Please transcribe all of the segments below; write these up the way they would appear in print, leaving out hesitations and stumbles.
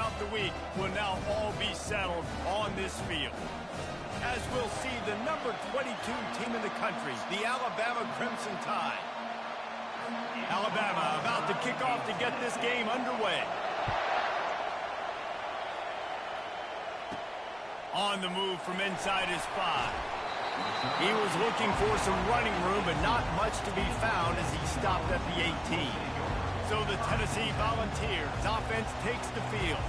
throughout the week will now all be settled on this field. As we'll see the number 22 team in the country, the Alabama Crimson Tide. Alabama about to kick off to get this game underway. On the move from inside his 5. He was looking for some running room, but not much to be found as he stopped at the 18. So the Tennessee Volunteers offense takes the field.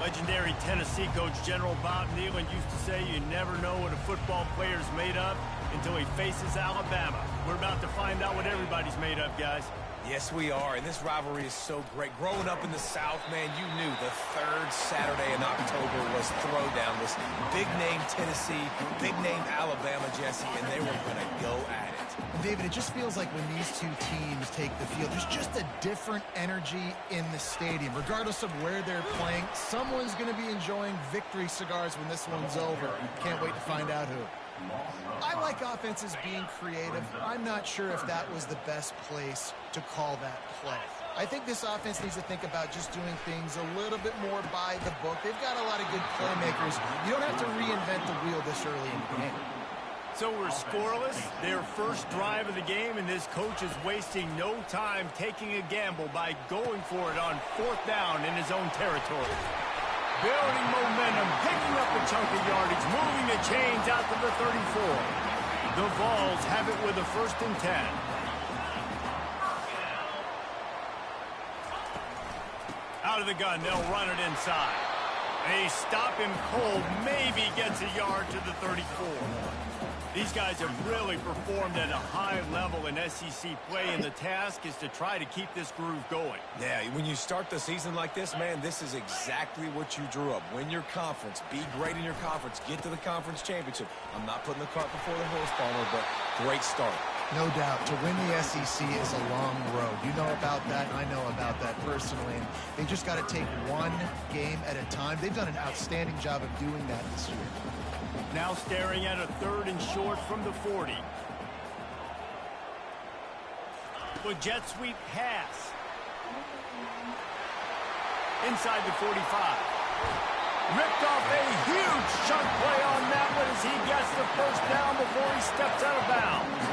Legendary Tennessee coach General Bob Neyland used to say you never know what a football player's made of until he faces Alabama. We're about to find out what everybody's made of, guys. Yes, we are, and this rivalry is so great. Growing up in the South, man, you knew the third Saturday in October was Throwdown. Was big-name Tennessee, big-name Alabama, Jesse, and they were going to go at it. David, it just feels like when these two teams take the field, there's just a different energy in the stadium. Regardless of where they're playing, someone's going to be enjoying victory cigars when this one's over. Can't wait to find out who. I like offenses being creative. I'm not sure if that was the best place to call that play. I think this offense needs to think about just doing things a little bit more by the book. They've got a lot of good playmakers. You don't have to reinvent the wheel this early in the game. So we're scoreless, their first drive of the game, and this coach is wasting no time taking a gamble by going for it on 4th down in his own territory. Building momentum, picking up a chunk of yardage, moving the chains out to the 34. The Vols have it with a 1st and 10. Out of the gun, they'll run it inside. They stop him cold, maybe gets a yard to the 34. These guys have really performed at a high level in SEC play, and the task is to try to keep this groove going. Yeah, when you start the season like this, man, this is exactly what you drew up. Win your conference, be great in your conference, get to the conference championship. I'm not putting the cart before the horse, Palmer, but great start. No doubt. To win the SEC is a long road. You know about that. I know about that personally. And they just got to take one game at a time. They've done an outstanding job of doing that this year. Now staring at a 3rd and short from the 40. The jet sweep pass. Inside the 45. Ripped off a huge chunk play on that one as he gets the 1st down before he steps out of bounds.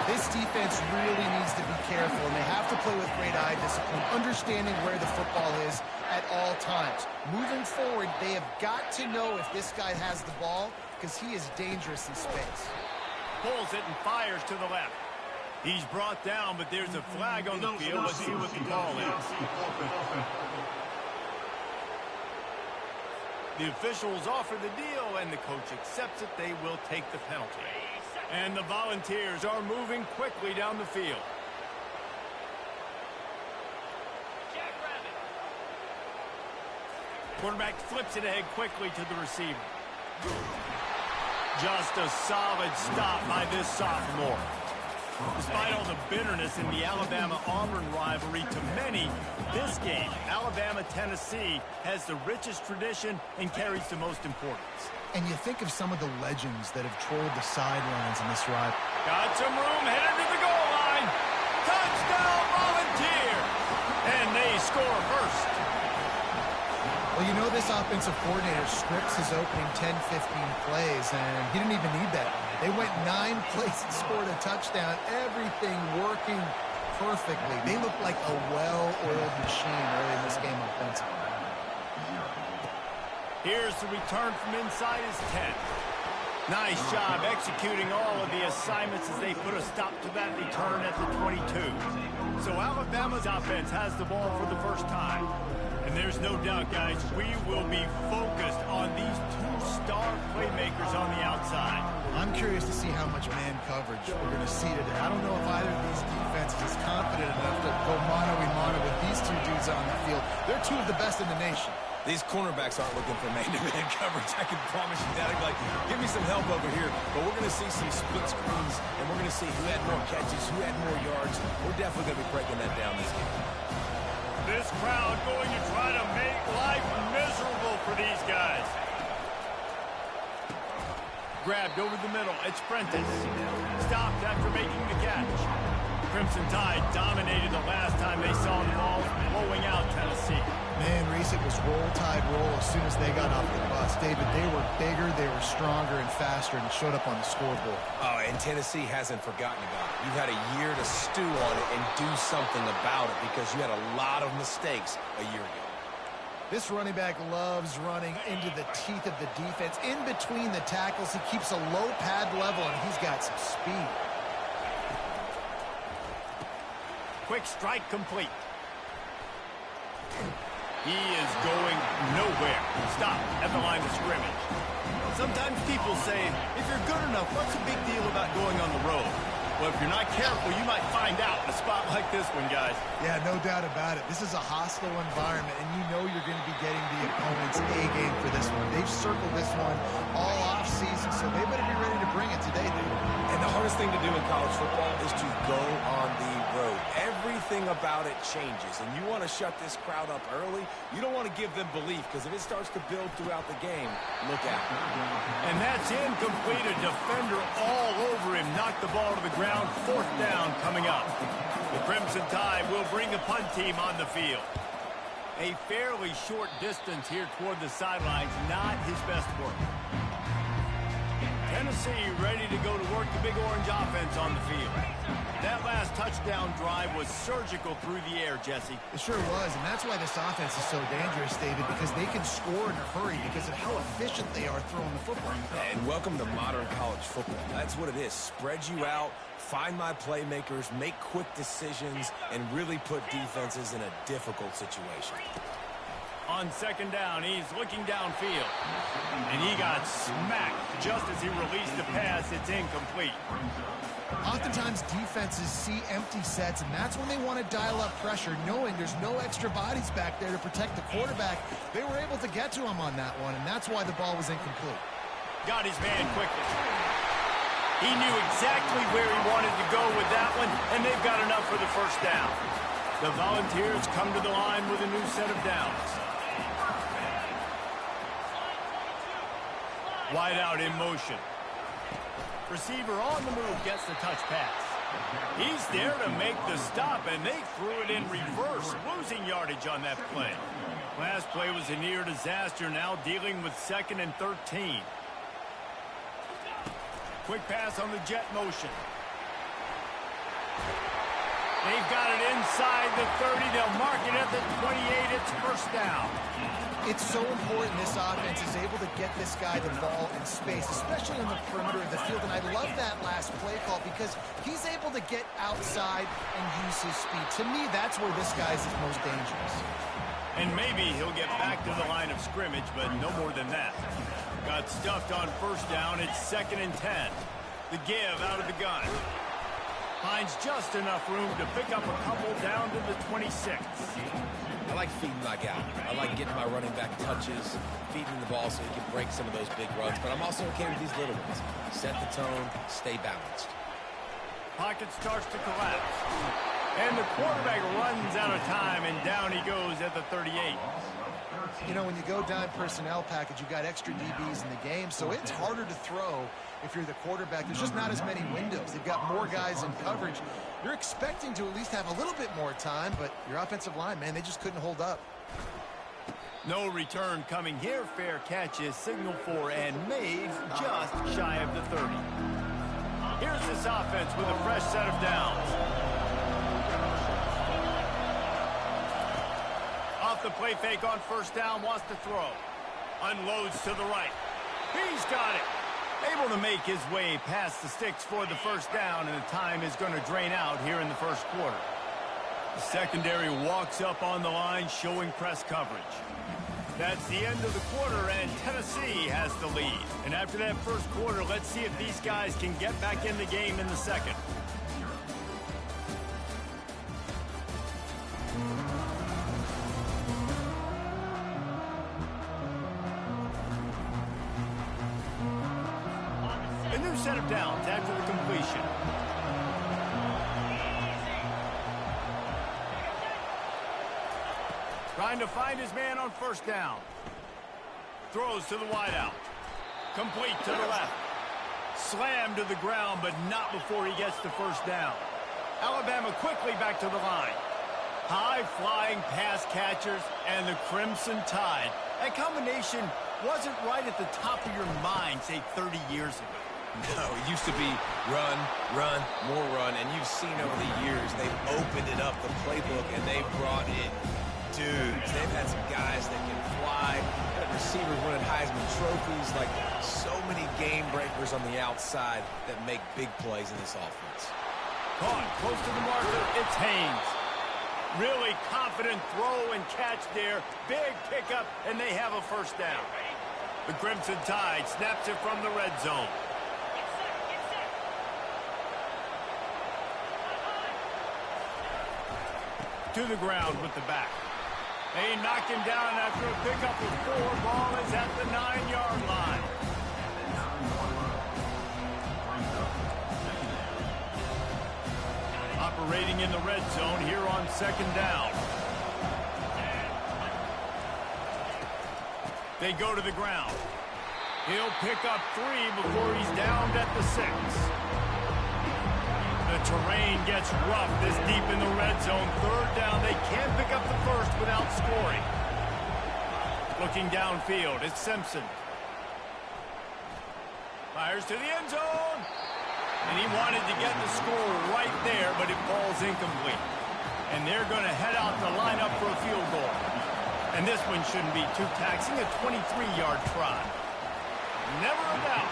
This defense really needs to be careful, and they have to play with great eye discipline, understanding where the football is at all times. Moving forward, they have got to know if this guy has the ball, because he is dangerous in space. Pulls it and fires to the left. He's brought down, but there's a flag on the field. Let's see what the call is. The officials offer the deal, and the coach accepts it. They will take the penalty. And the Volunteers are moving quickly down the field. Quarterback flips it ahead quickly to the receiver. Just a solid stop by this sophomore. Despite all the bitterness in the Alabama-Auburn rivalry, to many, this game, Alabama-Tennessee, has the richest tradition and carries the most importance. And you think of some of the legends that have trolled the sidelines in this ride. Got some room, headed to the goal line. Touchdown, Volunteer! And they score first. Well, you know this offensive coordinator scripts his opening 10, 15 plays, and he didn't even need that. They went 9 plays and scored a touchdown. Everything working perfectly. They look like a well-oiled machine early in this game offensively. Here's the return from inside his 10. Nice job executing all of the assignments as they put a stop to that return at the 22. So Alabama's offense has the ball for the first time. And there's no doubt, guys, we will be focused on these 2 star playmakers on the outside. I'm curious to see how much man coverage we're going to see today. I don't know if either of these defenses is confident enough to go mano-a-mano with these 2 dudes on the field. They're 2 of the best in the nation. These cornerbacks aren't looking for man-to-man coverage. I can promise you that. Like, give me some help over here. But we're going to see some split screens, and we're going to see who had more catches, who had more yards. We're definitely going to be breaking that down this game. This crowd going to try to make life miserable for these guys. Grabbed over the middle. It's Prentice. Stopped after making the catch. Crimson Tide dominated the last time they saw the ball blowing out Tennessee. Man, Reese, it was roll tide roll as soon as they got off the bus. David, they were bigger, they were stronger and faster, and it showed up on the scoreboard. Oh, and Tennessee hasn't forgotten about it. You've had a year to stew on it and do something about it because you had a lot of mistakes a year ago. This running back loves running into the teeth of the defense. In between the tackles, he keeps a low pad level, and he's got some speed. Quick strike complete. He is going nowhere. Stop at the line of scrimmage. Sometimes people say, if you're good enough, what's the big deal about going on the road? Well, if you're not careful, you might find out in a spot like this one, guys. Yeah, no doubt about it. This is a hostile environment, and you know you're going to be getting the opponent's A game for this one. They've circled this one all off season, so they better be ready to bring it today, dude. And the hardest thing to do in college football is to go on the road. Everything about it changes, and you want to shut this crowd up early. You don't want to give them belief, because if it starts to build throughout the game, look out. And that's incomplete. A defender all over him. Knocked the ball to the ground. Fourth down coming up. The Crimson Tide will bring the punt team on the field. A fairly short distance here toward the sidelines. Not his best work. Tennessee ready to go to work the Big Orange offense on the field. That last touchdown drive was surgical through the air, Jesse. It sure was, and that's why this offense is so dangerous, David, because they can score in a hurry because of how efficient they are throwing the football. And welcome to modern college football. That's what it is. Spread you out, find my playmakers, make quick decisions, and really put defenses in a difficult situation. On second down, he's looking downfield. And he got smacked just as he released the pass. It's incomplete. Oftentimes, defenses see empty sets, and that's when they want to dial up pressure, knowing there's no extra bodies back there to protect the quarterback. They were able to get to him on that one, and that's why the ball was incomplete. Got his man quickly. He knew exactly where he wanted to go with that one, and they've got enough for the first down. The Volunteers come to the line with a new set of downs. Wide out in motion. Receiver on the move gets the touch pass. He's there to make the stop, and they threw it in reverse, losing yardage on that play. Last play was a near disaster, now dealing with 2nd and 13. Quick pass on the jet motion. They've got it inside the 30. They'll mark it at the 28. It's first down. It's so important this offense is able to get this guy the ball in space, especially on the perimeter of the field. And I love that last play call because he's able to get outside and use his speed. To me, that's where this guy's is most dangerous. And maybe he'll get back to the line of scrimmage, but no more than that. Got stuffed on first down. It's 2nd and 10. The give out of the gun. Finds just enough room to pick up a couple down to the 26. I like feeding my guy. I like getting my running back touches, feeding the ball so he can break some of those big runs. But I'm also okay with these little ones. Set the tone, stay balanced. Pocket starts to collapse. And the quarterback runs out of time, and down he goes at the 38. You know, when you go dime personnel package, you've got extra DBs in the game, so it's harder to throw if you're the quarterback. There's just not as many windows. They've got more guys in coverage. You're expecting to at least have a little bit more time, but your offensive line, man, they just couldn't hold up. No return coming here. Fair catch is signaled for and made just shy of the 30. Here's this offense with a fresh set of downs. Off the play fake on first down, wants to throw. Unloads to the right. He's got it. Able to make his way past the sticks for the first down, and the time is going to drain out here in the first quarter. The secondary walks up on the line, showing press coverage. That's the end of the quarter, and Tennessee has the lead. And after that first quarter, let's see if these guys can get back in the game in the second. A new set of downs after the completion. Trying to find his man on first down. Throws to the wideout. Complete to the left. Slammed to the ground, but not before he gets the first down. Alabama quickly back to the line. High-flying pass catchers and the Crimson Tide. That combination wasn't right at the top of your mind, say, 30 years ago. No, it used to be run, run, more run, and you've seen over the years they've opened it up, the playbook, and they've brought in dudes. They've had some guys that can fly, got receivers winning Heisman trophies, like so many game breakers on the outside that make big plays in this offense. Caught close to the marker, it's Haynes. Really confident throw and catch there. Big pickup, and they have a first down. The Crimson Tide snaps it from the red zone. To the ground with the back. They knock him down after a pickup of 4. Ball is at the 9-yard line. Operating in the red zone here on second down. They go to the ground. He'll pick up 3 before he's downed at the 6. The terrain gets rough this deep in the red zone. Third down, they can't pick up the first without scoring. Looking downfield, it's Simpson. Fires to the end zone. And he wanted to get the score right there, but it falls incomplete. And they're going to head out to line up for a field goal. And this one shouldn't be too taxing, a 23-yard try. Never a doubt.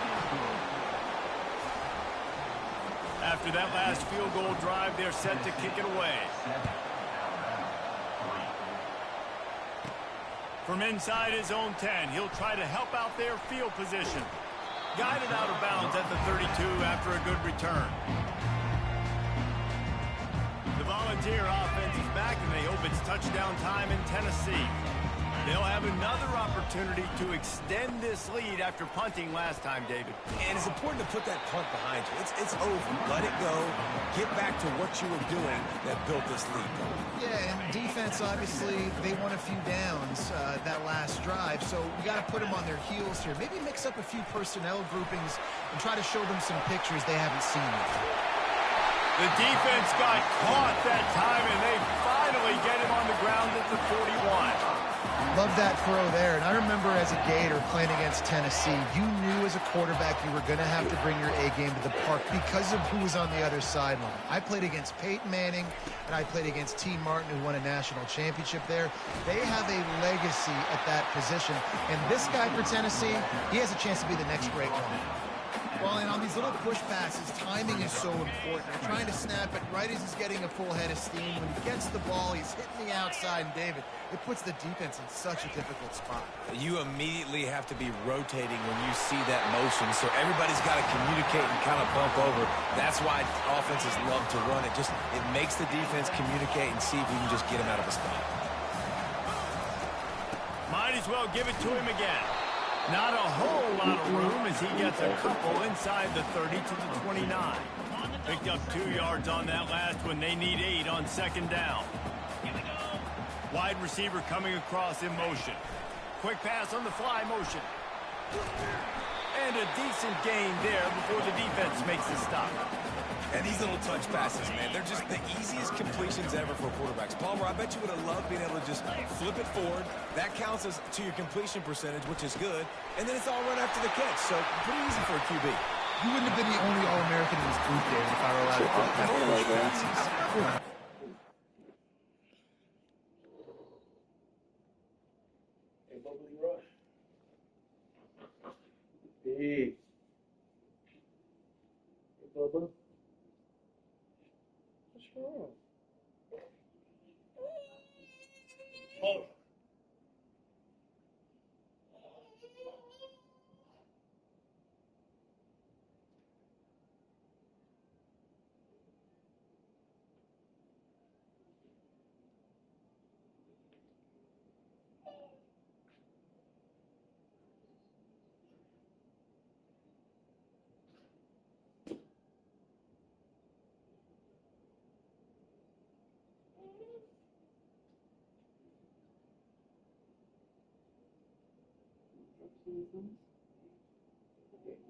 After that last field goal drive, they're set to kick it away. From inside his own 10, he'll try to help out their field position. Guided out of bounds at the 32 after a good return. The Volunteer offense is back, and they hope it's touchdown time in Tennessee. They'll have another opportunity to extend this lead after punting last time, David. And it's important to put that punt behind you. It's over. Let it go. Get back to what you were doing that built this lead. Yeah, and defense, obviously, they won a few downs that last drive, so you got to put them on their heels here. Maybe mix up a few personnel groupings and try to show them some pictures they haven't seen yet. The defense got caught that time, and they finally get him on the ground at the 41. Love that throw there. And I remember as a Gator playing against Tennessee, you knew as a quarterback you were going to have to bring your A game to the park because of who was on the other sideline. I played against Peyton Manning, and I played against T. Martin, who won a national championship there. They have a legacy at that position. And this guy for Tennessee, he has a chance to be the next great one. Well, and on these little push passes, timing is so important. They're trying to snap it right as he's getting a full head of steam. When he gets the ball, he's hitting the outside, and David, it puts the defense in such a difficult spot. You immediately have to be rotating when you see that motion, so everybody's got to communicate and kind of bump over. That's why offenses love to run it. It makes the defense communicate and see if you can just get him out of a spot. Might as well give it to him again. Not a whole lot of room as he gets a couple inside the 30 to the 29. Picked up 2 yards on that last one. They need 8 on second down. Wide receiver coming across in motion. Quick pass on the fly motion. And a decent gain there before the defense makes the stop. And these little touch passes, man, they're just the easiest completions ever for quarterbacks. Palmer, I bet you would have loved being able to just flip it forward. That counts as to your completion percentage, which is good. And then it's all run after the catch, so pretty easy for a QB. You wouldn't have been the only All-American in this group, David, if I were allowed to put that push passes. Hey, Bubbly Rush. Hey. Hey, Bubba. What's wrong? Oh.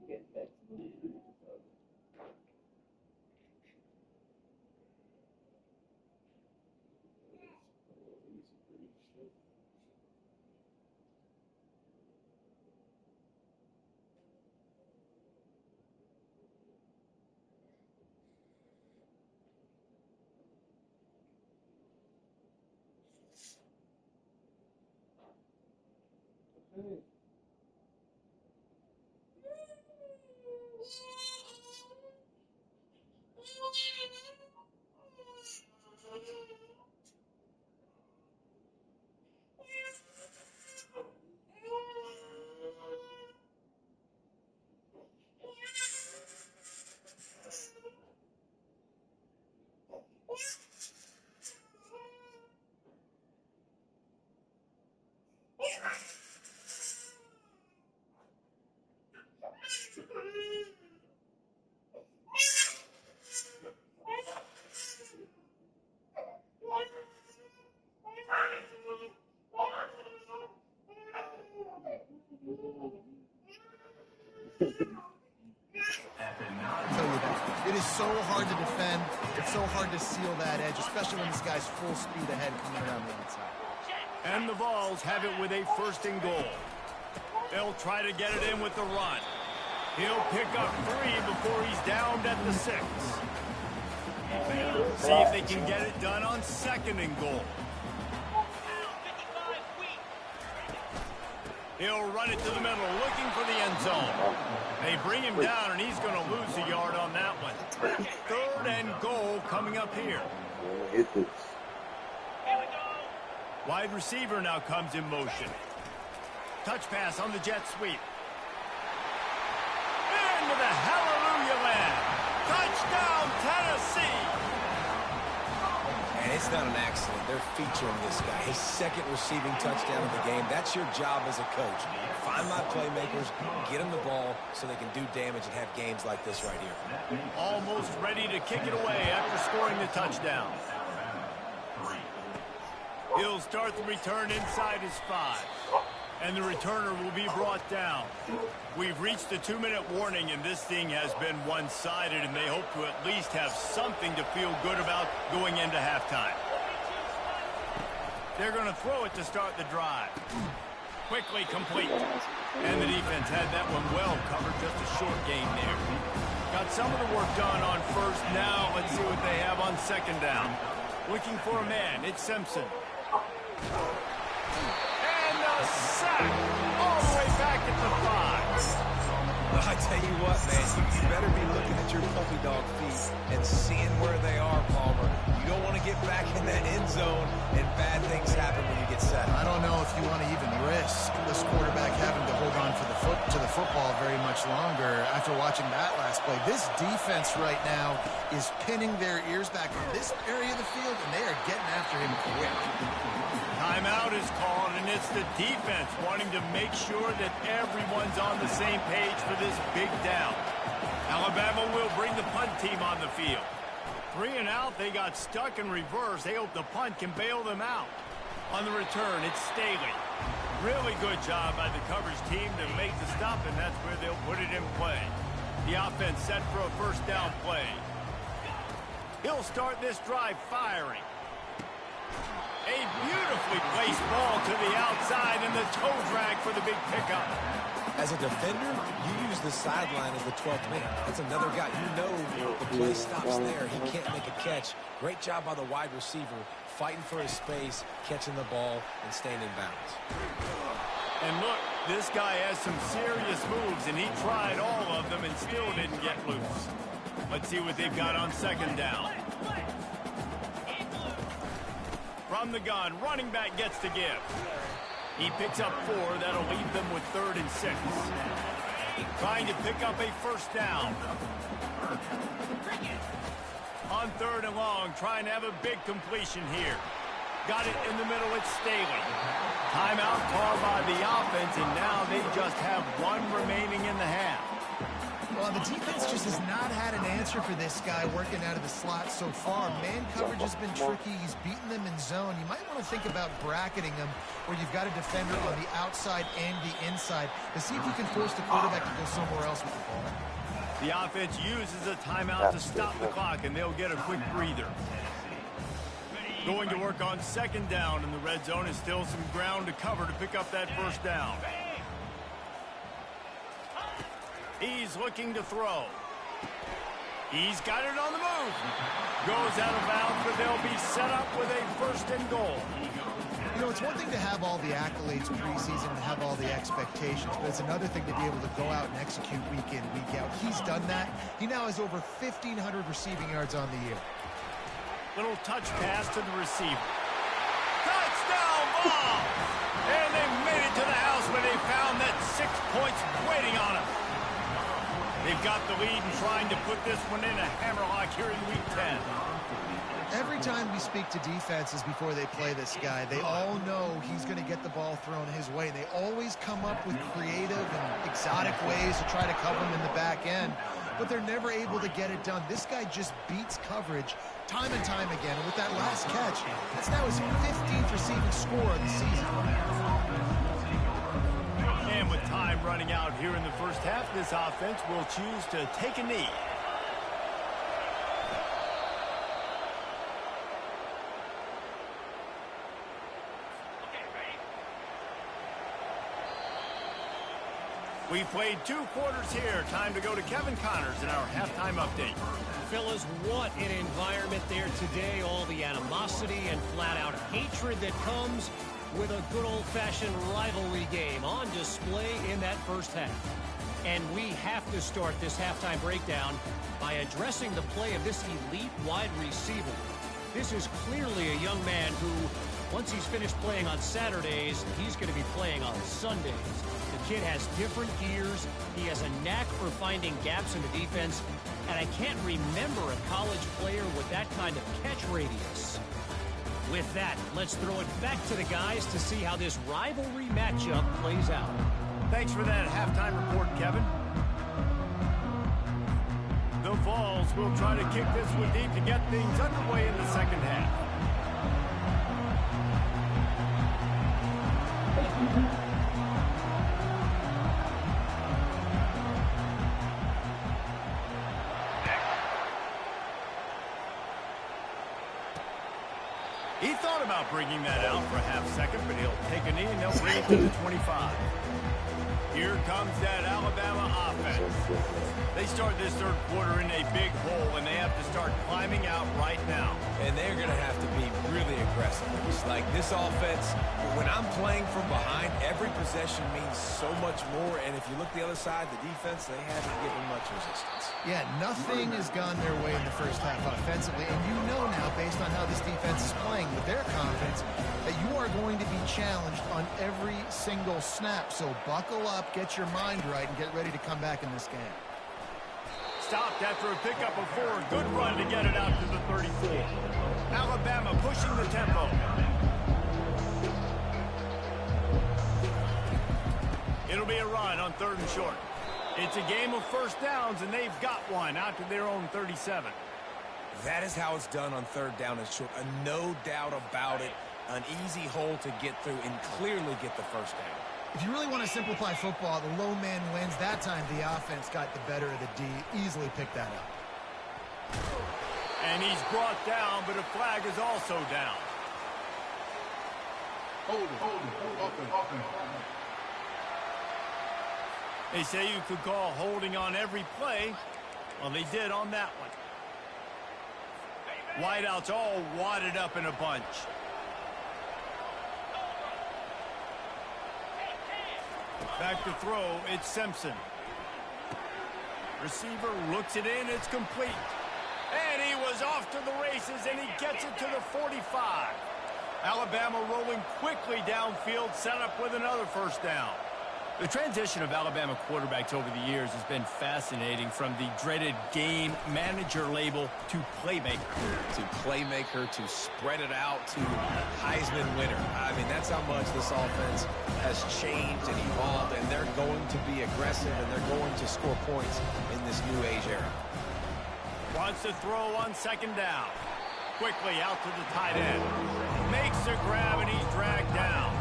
Get back to the It is so hard to defend. It's so hard to seal that edge, especially when this guy's full speed ahead coming around the outside. And the Vols have it with a 1st and goal. They'll try to get it in with the run. He'll pick up 3 before he's downed at the 6. See if they can get it done on 2nd and goal. He'll run it to the middle, looking for the end zone. They bring him down, and he's going to lose a yard on that one. 3rd and goal coming up here. Wide receiver now comes in motion. Touch pass on the jet sweep. Into the hallelujah land. Touchdown, Tennessee. And it's not an accident. They're featuring this guy. His 2nd receiving touchdown of the game. That's your job as a coach. Find my playmakers, get them the ball so they can do damage and have games like this right here. Almost ready to kick it away after scoring the touchdown. He'll start the return inside his 5. And the returner will be brought down. We've reached the 2-minute warning, and this thing has been one-sided, and they hope to at least have something to feel good about going into halftime. They're going to throw it to start the drive. Quickly complete. And the defense had that one well covered, just a short gain there. Got some of the work done on 1st. Now let's see what they have on 2nd down. Looking for a man. It's Simpson. Sack all the way back at the 5. I tell you what, man, you better be looking at your puppy dog feet and seeing where they are, Palmer. You don't want to get back in that end zone and bad things happen when you get set. I don't know if you want to even risk this quarterback having to hold on to the football very much longer after watching that last play. This defense right now is pinning their ears back in this area of the field, and they are getting after him quick. Timeout is called, and it's the defense wanting to make sure that everyone's on the same page for this big down. Alabama will bring the punt team on the field. 3 and out, they got stuck in reverse. They hope the punt can bail them out. On the return, it's Staley. Really good job by the coverage team to make the stop, and that's where they'll put it in play. The offense set for a 1st down play. He'll start this drive firing. A beautifully placed ball to the outside, and the toe drag for the big pickup. As a defender, you use the sideline as the 12th man. That's another guy. You know the play stops there. He can't make a catch. Great job by the wide receiver, fighting for his space, catching the ball, and staying in bounds. And look, this guy has some serious moves, and he tried all of them and still didn't get loose. Let's see what they've got on 2nd down. From the gun, running back gets to give. He picks up 4. That'll leave them with 3rd and 6. Trying to pick up a 1st down. On 3rd and long, trying to have a big completion here. Got it in the middle, it's Staley. Timeout called by the offense, and now they just have 1 remaining in the half. Well, the defense just has not had an answer for this guy working out of the slot so far. Man coverage has been tricky. He's beaten them in zone. You might want to think about bracketing them where you've got a defender on the outside and the inside to see if you can force the quarterback to go somewhere else with the ball. The offense uses a timeout to stop the clock, and they'll get a quick breather. Going to work on 2nd down, and the red zone is still some ground to cover to pick up that 1st down. He's looking to throw. He's got it on the move. Goes out of bounds, but they'll be set up with a 1st and goal. You know, it's one thing to have all the accolades preseason and have all the expectations, but it's another thing to be able to go out and execute week in, week out. He's done that. He now has over 1,500 receiving yards on the year. Little touch pass to the receiver. Touchdown ball! And they made it to the house where they found that 6 points waiting on them. They've got the lead and trying to put this one in a hammerlock here in week 10. Every time we speak to defenses before they play this guy, they all know he's going to get the ball thrown his way. They always come up with creative and exotic ways to try to cover him in the back end, but they're never able to get it done. This guy just beats coverage time and time again, and with that last catch, that's now his 15th receiving score of the season. And with time running out here in the first half, this offense will choose to take a knee. We played 2 quarters here. Time to go to Kevin Connors in our halftime update. Fellas, what an environment there today. All the animosity and flat-out hatred that comes with a good old-fashioned rivalry game on display in that first half. And we have to start this halftime breakdown by addressing the play of this elite wide receiver. This is clearly a young man who, once he's finished playing on Saturdays, he's going to be playing on Sundays. The kid has different gears. He has a knack for finding gaps in the defense. And I can't remember a college player with that kind of catch radius. With that, let's throw it back to the guys to see how this rivalry matchup plays out. Thanks for that halftime report, Kevin. The Vols will try to kick this one deep to get things underway in the second half. He thought about bringing that out for a half second, but he'll take a knee and they'll bring it to the 25. Here comes that Alabama offense. They start this third quarter in a big hole, and they have to start climbing out right now. And they're going to have to be really aggressive. It's like this offense, when I'm playing from behind, every possession means so much more. And if you look the other side, the defense, they haven't given much resistance. Yeah, nothing has gone their way in the first half offensively. And you know now, based on how this defense is playing with their confidence, that you are going to be challenged on every single snap. So buckle up, get your mind right, and get ready to come back in this game. Stopped after a pickup of 4. Good run to get it out to the 34. Alabama pushing the tempo. It'll be a run on 3rd and short. It's a game of first downs, and they've got one out to their own 37. That is how it's done on 3rd down and short. No doubt about it. An easy hole to get through and clearly get the first down. If you really want to simplify football, the low man wins. That time the offense got the better of the D. Easily picked that up. And he's brought down, but a flag is also down. Hold it. They say you could call holding on every play. Well, they did on that one. Wideouts all wadded up in a bunch. Back to throw, it's Simpson. Receiver looks it in, it's complete. And he was off to the races, and he gets it to the 45. Alabama rolling quickly downfield, set up with another first down. The transition of Alabama quarterbacks over the years has been fascinating, from the dreaded game manager label to playmaker. To playmaker, to spread it out, to Heisman winner. I mean, that's how much this offense has changed and evolved, and they're going to be aggressive, and they're going to score points in this new age era. Wants to throw on 2nd down. Quickly out to the tight end. Makes a grab, and he's dragged down.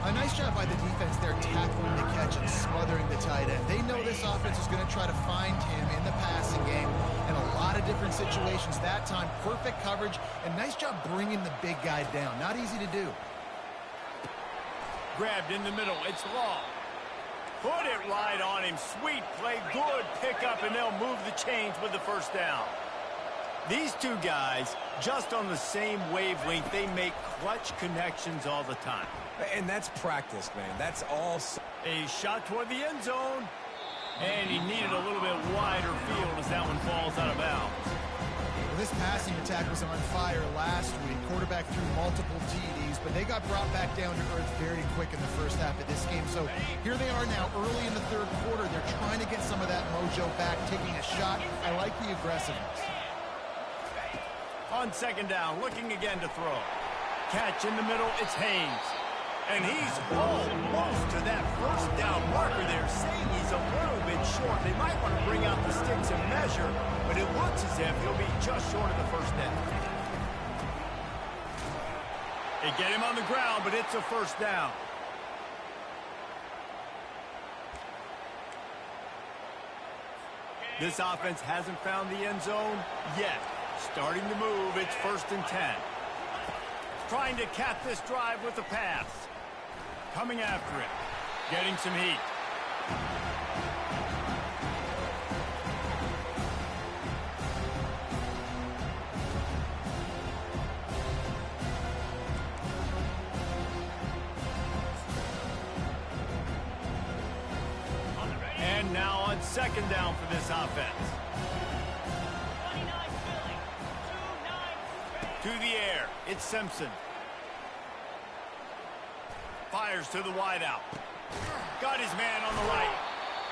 A nice job by the defense there, tackling the catch and smothering the tight end. They know this offense is going to try to find him in the passing game in a lot of different situations. That time, perfect coverage, and nice job bringing the big guy down. Not easy to do. Grabbed in the middle, it's Law. Put it right on him. Sweet play, good pickup, and they'll move the chains with the first down. These two guys, just on the same wavelength, they make clutch connections all the time. And that's practice, man. That's all. A shot toward the end zone. And he needed a little bit wider field as that one falls out of bounds. Well, this passing attack was on fire last week. Quarterback threw multiple TDs, but they got brought back down to earth very quick in the first half of this game. So here they are now early in the third quarter. They're trying to get some of that mojo back, taking a shot. I like the aggressiveness. On second down, looking again to throw. Catch in the middle, it's Haynes. And he's almost to that first down marker there, saying he's a little bit short. They might want to bring out the sticks and measure, but it looks as if he'll be just short of the first down. They get him on the ground, but it's a first down. This offense hasn't found the end zone yet. Starting to move, it's 1st and 10. Trying to cap this drive with a pass. Coming after it. Getting some heat. And now on second down for this offense. To the air, it's Simpson. Fires to the wideout. Got his man on the right.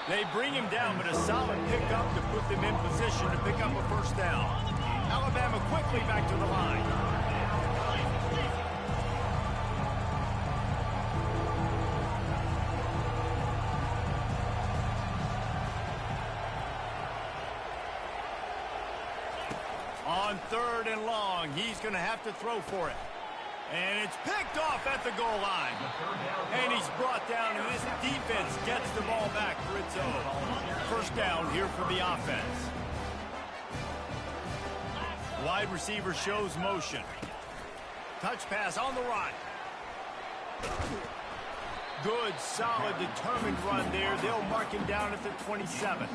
They bring him down, but a solid pickup to put them in position to pick up a first down. Alabama quickly back to the line. On 3rd and long, he's going to have to throw for it. And it's picked off at the goal line. And he's brought down, and this defense gets the ball back for its own. First down here for the offense. Wide receiver shows motion. Touch pass on the run. Good, solid, determined run there. They'll mark him down at the 27.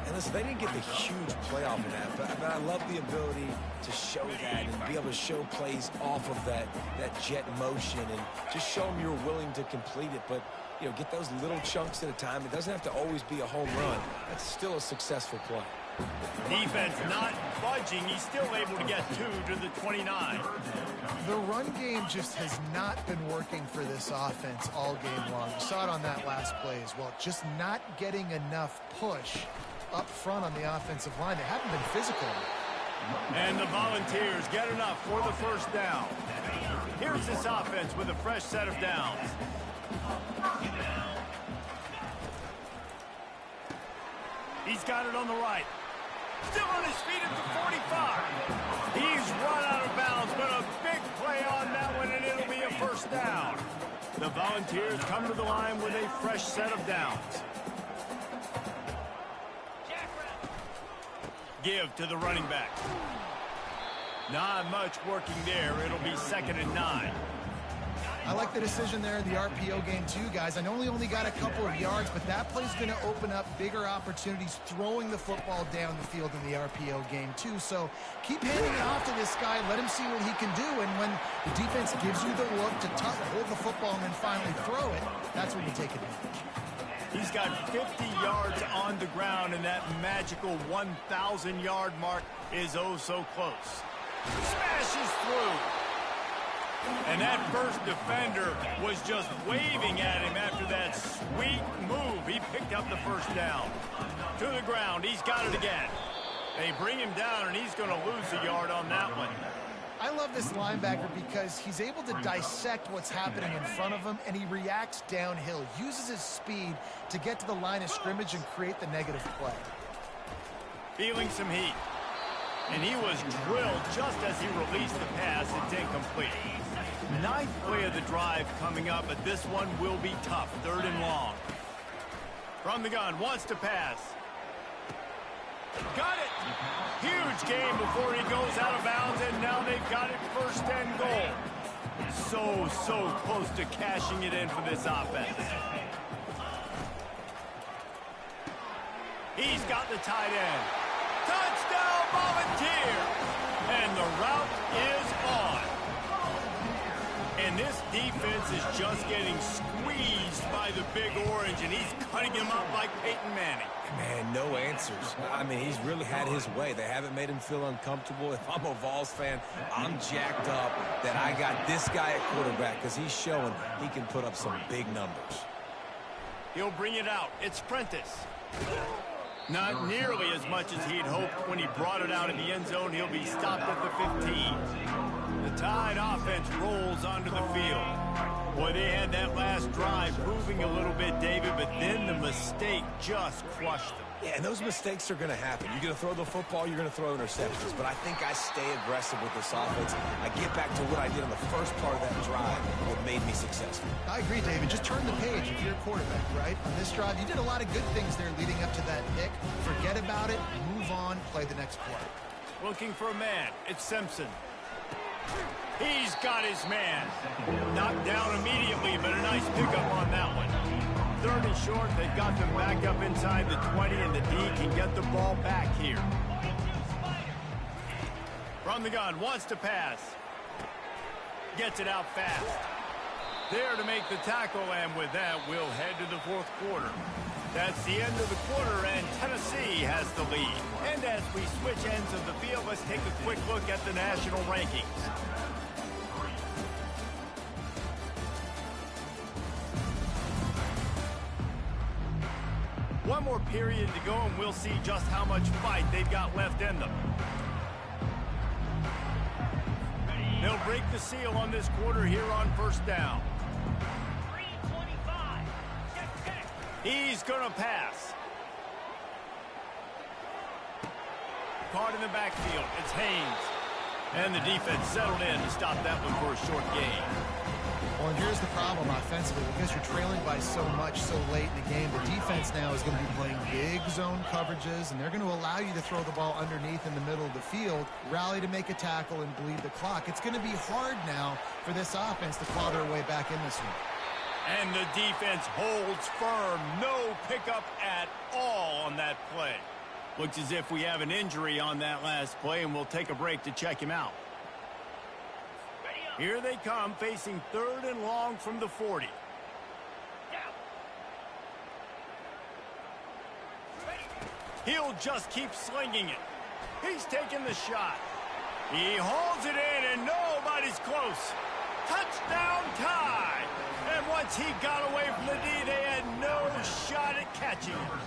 And listen, they didn't get the huge playoff in that, but I love the ability to show that and be able to show plays off of that jet motion and just show them you're willing to complete it. But, you know, get those little chunks at a time. It doesn't have to always be a home run. That's still a successful play. Defense not budging. He's still able to get 2 to the 29. The run game just has not been working for this offense all game long. We saw it on that last play as well. Just not getting enough push up front on the offensive line. They haven't been physical. And the Volunteers get enough for the first down. Here's this offense with a fresh set of downs. He's got it on the right. Still on his feet at the 45. He's run out of bounds, but a big play on that one, and it'll be a first down. The Volunteers come to the line with a fresh set of downs. Give to the running back. Not much working there. It'll be 2nd and 9. I like the decision there in the RPO game too, guys. I know he only got a couple of yards, but that play's going to open up bigger opportunities throwing the football down the field in the RPO game too. So keep handing it off to this guy. Let him see what he can do. And when the defense gives you the look to hold the football and then finally throw it, that's when you take advantage. He's got 50 yards on the ground, and that magical 1,000-yard mark is oh so close. Smashes through. And that first defender was just waving at him after that sweet move. He picked up the first down. To the ground, he's got it again. They bring him down, and he's going to lose a yard on that one. I love this linebacker because he's able to dissect what's happening in front of him, and he reacts downhill, uses his speed to get to the line of scrimmage and create the negative play. Feeling some heat. And he was drilled just as he released the pass. It's incomplete. 9th play of the drive coming up, but this one will be tough. 3rd and long. From the gun, wants to pass. Got it. Huge game before he goes out of bounds, and now they've got it 1st and goal. So close to cashing it in for this offense. He's got the tight end. Touchdown, Volunteers! and the route is on. And this defense is just getting squeezed by the Big Orange, and he's cutting him up like Peyton Manning. Man, no answers. I mean, he's really had his way. They haven't made him feel uncomfortable. If I'm a Vols fan, I'm jacked up that I got this guy at quarterback because he's showing he can put up some big numbers. He'll bring it out. It's Prentice. Not nearly as much as he'd hoped when he brought it out in the end zone. He'll be stopped at the 15. The Tide offense rolls onto the field. Boy, they had that last drive proving a little bit, David, but then the mistake just crushed them. Yeah, and those mistakes are going to happen. You're going to throw the football, you're going to throw interceptions. But I think I stay aggressive with this offense. I get back to what I did on the first part of that drive that made me successful. I agree, David. Just turn the page if you're a quarterback, right? On this drive, you did a lot of good things there leading up to that pick. Forget about it, move on, play the next play. Looking for a man. It's Simpson. He's got his man. Knocked down immediately, but a nice pickup on that one. Third and short, they've got them back up inside the 20, and the D can get the ball back here. From the gun, wants to pass. Gets it out fast. There to make the tackle, and with that, we'll head to the fourth quarter. That's the end of the quarter, and Tennessee has the lead. And as we switch ends of the field, let's take a quick look at the national rankings. One more period to go, and we'll see just how much fight they've got left in them. They'll break the seal on this quarter here on first down. He's going to pass. Caught in the backfield. It's Haynes. And the defense settled in to stop that one for a short gain. Well, and here's the problem offensively. Because you're trailing by so much so late in the game, the defense now is going to be playing big zone coverages, and they're going to allow you to throw the ball underneath in the middle of the field, rally to make a tackle, and bleed the clock. It's going to be hard now for this offense to claw their way back in this one. And the defense holds firm. No pickup at all on that play. Looks as if we have an injury on that last play, and we'll take a break to check him out. Here they come, facing third and long from the 40. He'll just keep slinging it. He's taking the shot. He hauls it in, and nobody's close. Touchdown Tide! And once he got away from the D, they had no shot at catching him.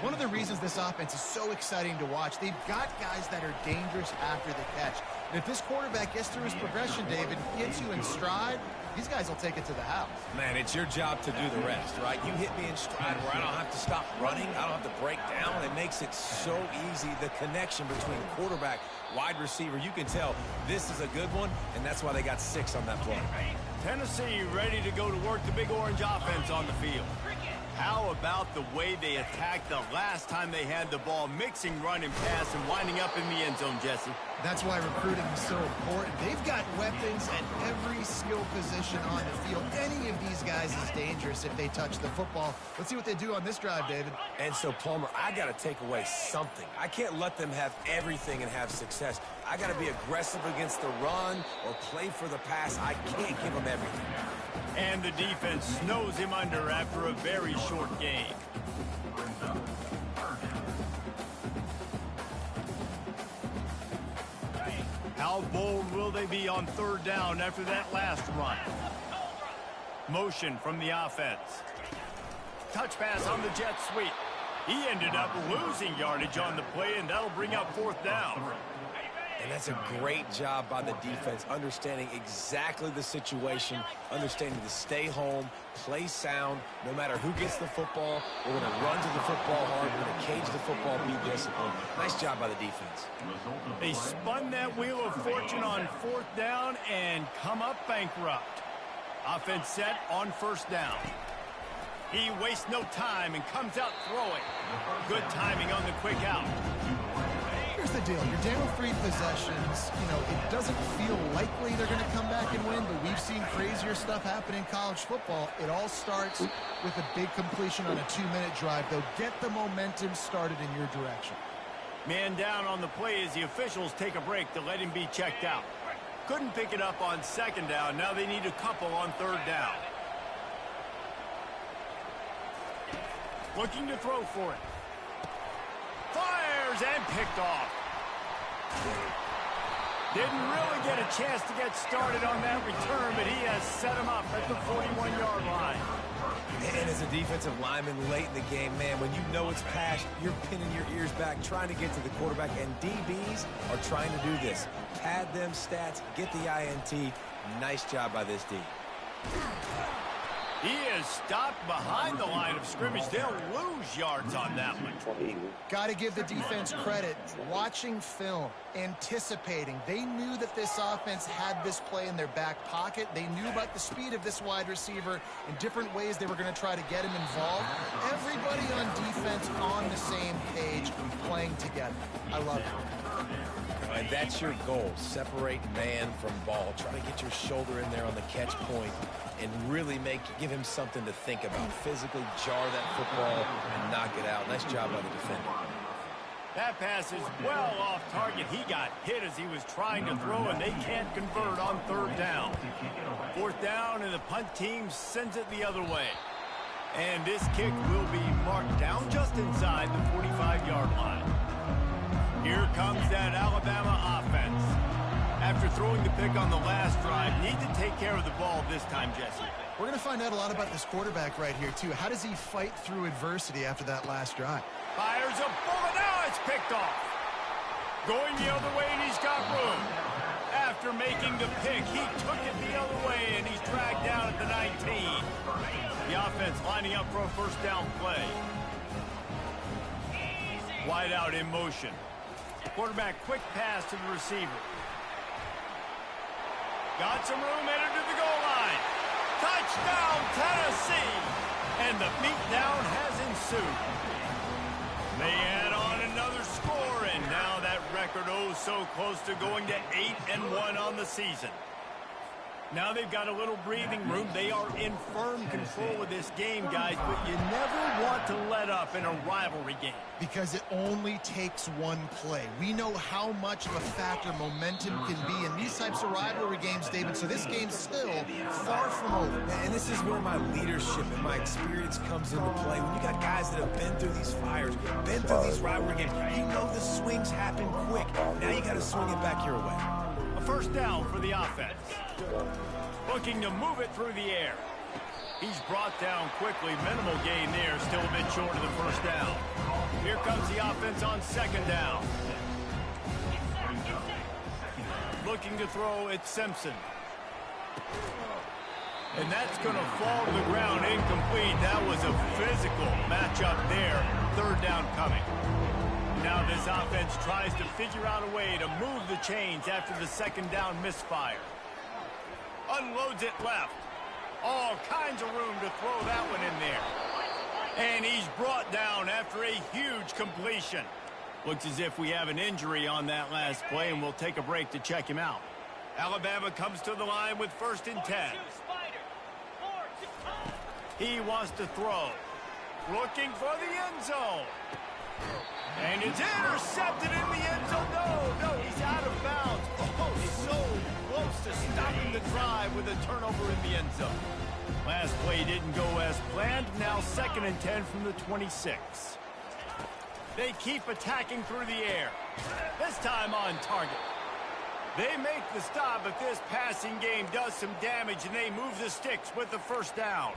One of the reasons this offense is so exciting to watch, they've got guys that are dangerous after the catch. And if this quarterback gets through his progression, David, gets you in stride, these guys will take it to the house. Man, it's your job to do the rest, right? You hit me in stride where I don't have to stop running. I don't have to break down. It makes it so easy. The connection between quarterback, wide receiver, you can tell this is a good one, and that's why they got 6 on that play. Tennessee ready to go to work the Big Orange offense on the field. How about the way they attacked the last time they had the ball, mixing run and pass and winding up in the end zone, Jesse? That's why recruiting is so important. They've got weapons at every skill position on the field. Any of these guys is dangerous if they touch the football. Let's see what they do on this drive, David. And so, Palmer, I got to take away something. I can't let them have everything and have success. I got to be aggressive against the run or play for the pass. I can't give them everything. And the defense snows him under after a very short game. How bold will they be on third down after that last run? Motion from the offense. Touch pass on the jet sweep. He ended up losing yardage on the play, and that'll bring up fourth down. And that's a great job by the defense, understanding exactly the situation, understanding to stay home, play sound, no matter who gets the football. We're going to run to the football hard. We're going to cage the football, be disciplined. Nice job by the defense. They spun that wheel of fortune on fourth down and come up bankrupt. Offense set on first down. He wastes no time and comes out throwing. Good timing on the quick out. Here's the deal. You're down 3 possessions. You know, it doesn't feel likely they're going to come back and win, but we've seen crazier stuff happen in college football. It all starts with a big completion on a 2-minute drive. They'll get the momentum started in your direction. Man down on the play as the officials take a break to let him be checked out. Couldn't pick it up on second down. Now they need a couple on third down. Looking to throw for it. Fires and picked off. Didn't really get a chance to get started on that return, but he has set him up at the 41-yard line. And as a defensive lineman late in the game, man, when you know it's pass, you're pinning your ears back, trying to get to the quarterback, and DBs are trying to do this. Pad them stats, get the INT. Nice job by this D. He is stopped behind the line of scrimmage. They'll lose yards on that one. Got to give the defense credit. Watching film, anticipating. They knew that this offense had this play in their back pocket. They knew about the speed of this wide receiver and different ways they were going to try to get him involved. Everybody on defense on the same page, playing together. I love it. And that's your goal. Separate man from ball. Try to get your shoulder in there on the catch point and really give him something to think about. Physically jar that football and knock it out. Nice job by the defender. That pass is well off target. He got hit as he was trying to throw, and they can't convert on third down. Fourth down, and the punt team sends it the other way. And this kick will be marked down just inside the 45-yard line. Here comes that Alabama offense. After throwing the pick on the last drive, need to take care of the ball this time, Jesse. We're going to find out a lot about this quarterback right here, too. How does he fight through adversity after that last drive? Fires a bullet. Now it's picked off. Going the other way, and he's got room. After making the pick, he took it the other way, and he's dragged down at the 19. The offense lining up for a first down play. Wide out in motion. Quarterback quick pass to the receiver. Got some room, headed to the goal line. Touchdown, Tennessee! And the beatdown has ensued. They add on another score, and now that record so close to going to 8-1 on the season. Now they've got a little breathing room. They are in firm control of this game, guys, but you never want to let up in a rivalry game. Because it only takes one play. We know how much of a factor momentum can be in these types of rivalry games, David, so this game's still far from over. And this is where my leadership and my experience comes into play. When you got guys that have been through these fires, been through these rivalry games, you know the swings happen quick. Now you got to swing it back your way. A first down for the offense. Looking to move it through the air. He's brought down quickly. Minimal gain there. Still a bit short of the first down. Here comes the offense on second down. Looking to throw at Simpson. And that's going to fall to the ground incomplete. That was a physical matchup there. Third down coming. Now this offense tries to figure out a way to move the chains after the second down misfire. Unloads it left. All kinds of room to throw that one in there. And he's brought down after a huge completion. Looks as if we have an injury on that last play, and we'll take a break to check him out. Alabama comes to the line with 1st and 10. He wants to throw. Looking for the end zone. And it's intercepted in the end zone. No, he's out of bounds. Oh, so close to stopping the drive with a turnover in the end zone. Last play didn't go as planned. Now 2nd and 10 from the 26. They keep attacking through the air. This time on target. They make the stop, but this passing game does some damage, and they move the sticks with the first down.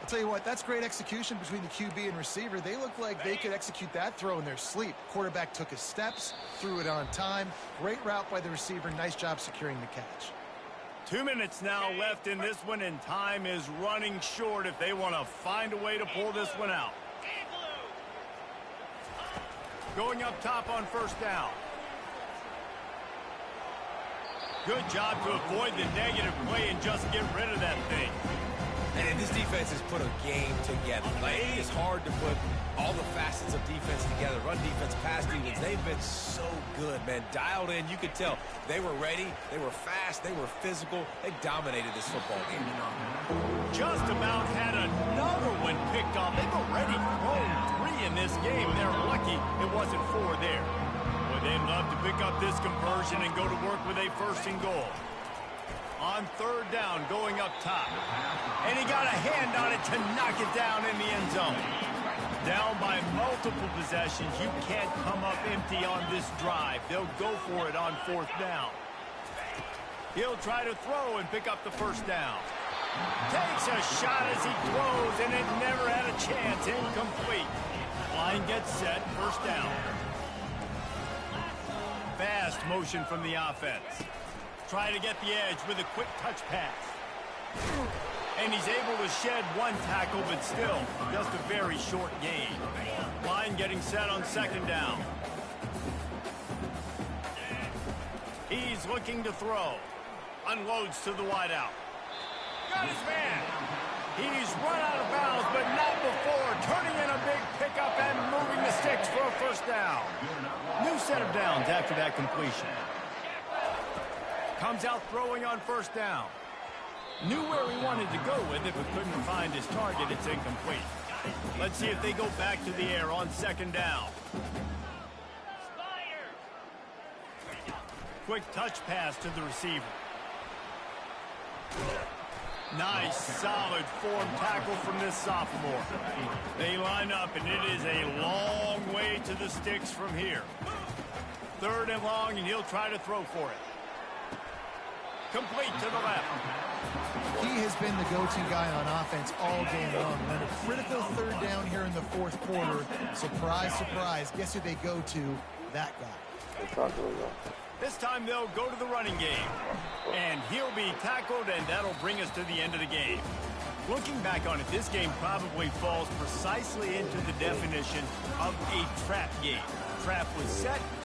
I'll tell you what, that's great execution between the QB and receiver. They look like they could execute that throw in their sleep. Quarterback took his steps, threw it on time. Great route by the receiver. Nice job securing the catch. 2 minutes now left in this one, and time is running short if they want to find a way to pull this one out. Going up top on first down. Good job to avoid the negative play and just get rid of that thing. And this defense has put a game together. Like, it is hard to put all the facets of defense together. Run defense, pass defense. They've been so good, man. Dialed in. You could tell they were ready. They were fast. They were physical. They dominated this football game. Just about had another one picked off. They've already thrown 3 in this game. They're lucky it wasn't 4 there. They'd love to pick up this conversion and go to work with a first and goal. On third down, going up top. And he got a hand on it to knock it down in the end zone. Down by multiple possessions, you can't come up empty on this drive. They'll go for it on fourth down. He'll try to throw and pick up the first down. Takes a shot as he throws, and it never had a chance. Incomplete. Line gets set, first down. Fast motion from the offense. Try to get the edge with a quick touch pass. And he's able to shed one tackle, but still, just a very short gain. Line getting set on second down. He's looking to throw. Unloads to the wideout. Got his man. He's run out of bounds, but not before. Turning in a big pickup and moving the sticks for a first down. New set of downs after that completion. Comes out throwing on first down. Knew where he wanted to go with it, but couldn't find his target. It's incomplete. Let's see if they go back to the air on second down. Quick touch pass to the receiver. Nice, solid form tackle from this sophomore. They line up, and it is a long way to the sticks from here. Third and long, and he'll try to throw for it. Complete to the left. He has been the go-to guy on offense all game long. And a critical third down here in the fourth quarter. Surprise, surprise. Guess who they go to? That guy. This time they'll go to the running game. And he'll be tackled, and that'll bring us to the end of the game. Looking back on it, this game probably falls precisely into the definition of a trap game. Trap was set,